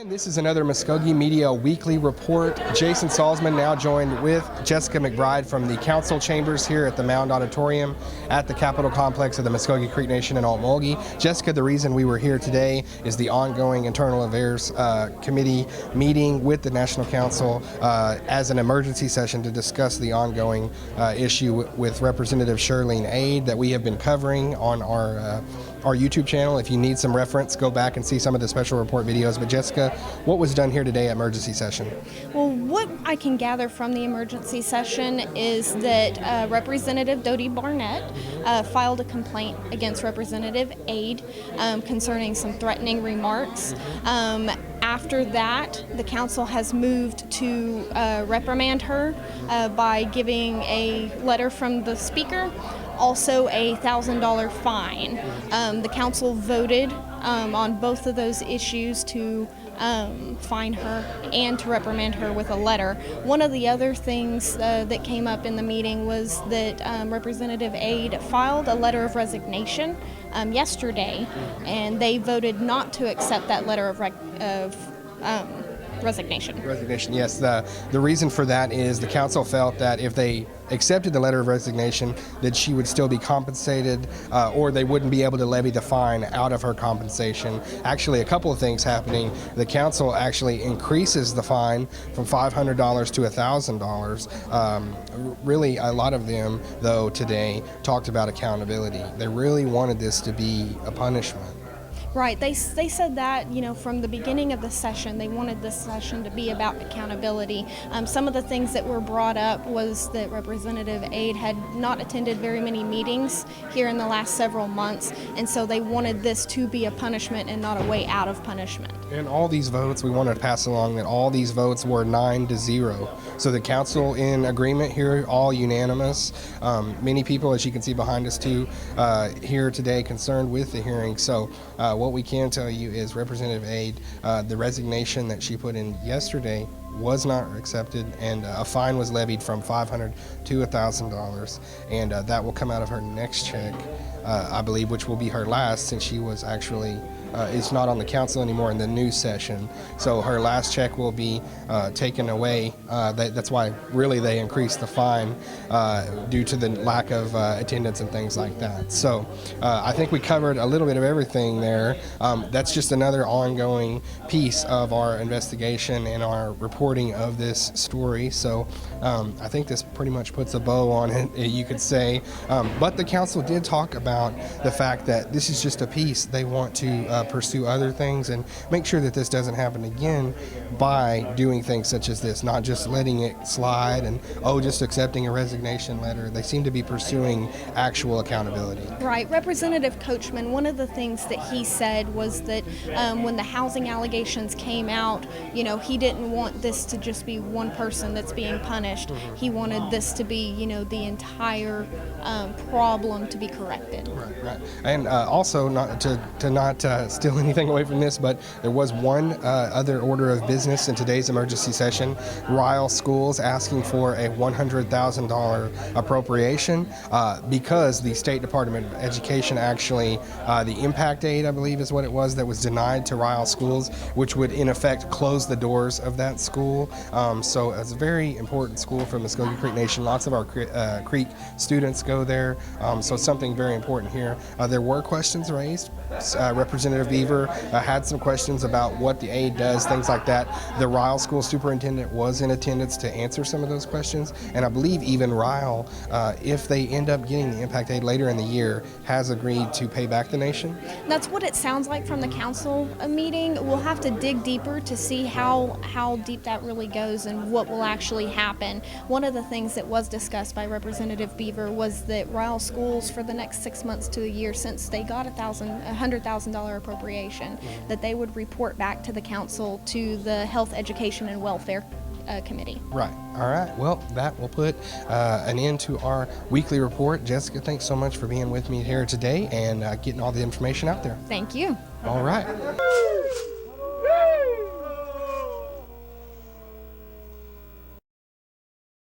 And this is another Muskogee Media Weekly Report. Jason Salzman now joined with Jessica McBride from the council chambers here at the Mound Auditorium at the Capitol Complex of the Muskogee Creek Nation in Okmulgee. Jessica, the reason we were here today is the ongoing Internal Affairs Committee meeting with the National Council as an emergency session to discuss the ongoing issue with Representative Shirlene Aide that we have been covering on our YouTube channel. If you need some reference, go back and see some of the special report videos. But Jessica, what was done here today at emergency session? Well, what I can gather from the emergency session is that Representative Dodie Barnett filed a complaint against Representative Aide concerning some threatening remarks. After that, the council has moved to reprimand her by giving a letter from the speaker, also a $1,000 fine. The council voted on both of those issues to fine her and to reprimand her with a letter. One of the other things that came up in the meeting was that Representative Aide filed a letter of resignation yesterday, and they voted not to accept that letter of resignation. Resignation, yes. The reason for that is the council felt that if they accepted the letter of resignation, that she would still be compensated, or they wouldn't be able to levy the fine out of her compensation. Actually, a couple of things happening. The council actually increases the fine from $500 to $1,000. Really, a lot of them, though, today talked about accountability. They really wanted this to be a punishment. Right. They said that, from the beginning of the session, they wanted this session to be about accountability. Some of the things that were brought up was that Representative Aide had not attended very many meetings here in the last several months, and so they wanted this to be a punishment and not a way out of punishment. And all these votes, we wanted to pass along that all these votes were 9-0. So the council in agreement here, all unanimous. Many people, as you can see behind us too, here today concerned with the hearing. So what we can tell you is Representative Aide, the resignation that she put in yesterday was not accepted, and a fine was levied from $500 to $1,000, and that will come out of her next check, I believe, which will be her last, since she was actually is not on the council anymore in the new session. So her last check will be taken away. That's why really they increased the fine due to the lack of attendance and things like that. So I think we covered a little bit of everything there. That's just another ongoing piece of our investigation and our reporting of this story. So I think this pretty much puts a bow on it, you could say. But the council did talk about the fact that this is just a piece. They want to pursue other things and make sure that this doesn't happen again by doing things such as this, not just letting it slide and just accepting a resignation letter. They seem to be pursuing actual accountability. Right. Representative Coachman, one of the things that he said was that when the housing allegations came out, he didn't want this to just be one person that's being punished. Mm-hmm. He wanted this to be, the entire problem to be corrected. Right. And also, not to steal anything away from this, but there was one other order of business in today's emergency session. Ryle Schools asking for a $100,000 appropriation because the State Department of Education actually, the impact aid, I believe is what it was, that was denied to Ryle Schools, which would in effect close the doors of that school. So it's a very important school for Muskogee Creek Nation. Lots of our Creek students go there, so something very important here. There were questions raised. Representative Beaver had some questions about what the aid does, things like that. The Ryle School Superintendent was in attendance to answer some of those questions, and I believe even Ryle, if they end up getting the impact aid later in the year, has agreed to pay back the nation. That's what it sounds like from the council meeting. We'll have to dig deeper to see how deep that really goes and what will actually happen. One of the things that was discussed by Representative Beaver was that Ryle Schools, for the next 6 months to a year, since they got $100,000 appropriation, that they would report back to the council, to the Health, Education, and Welfare Committee. Right. All right. Well, that will put an end to our weekly report. Jessica, thanks so much for being with me here today and getting all the information out there. Thank you. All right.